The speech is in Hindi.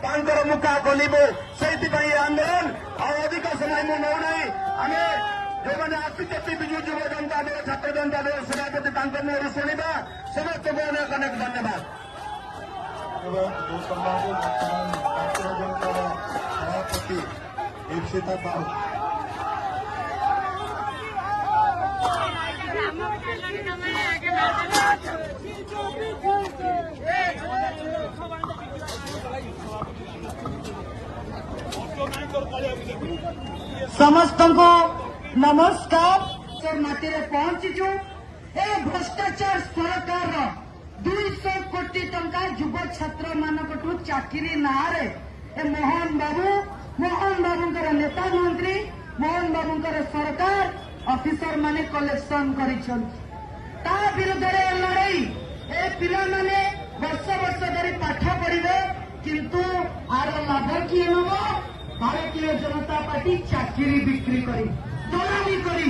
मुखा खोलू से आंदोलन अधिक समय मु नौना आम जो मैंने आसुचे विजु युव जनता दल छात्र जनता दल सभापति मुहर शुणा समस्त को अनेक अनेक धन्यवाद। सभापति दीक्षिता साहू समस्त को नमस्कार। माटी पहुंचीचु ए भ्रष्टाचार सरकार 200 कोटी टंका युव छात्र मानकठू चाकरी नारे ए मोहन बाबूंकर नेता मंत्री मोहन बाबूंकर सरकार ऑफिसर माने कलेक्शन करिछन्ता विरुद्ध लड़ाई ए पिला माने वर्ष वर्ष धरी पाठ पढ़िबे किंतु आर लाभ किए नब भारतीय जनता पार्टी चाकरी बिक्री करी दलाली करी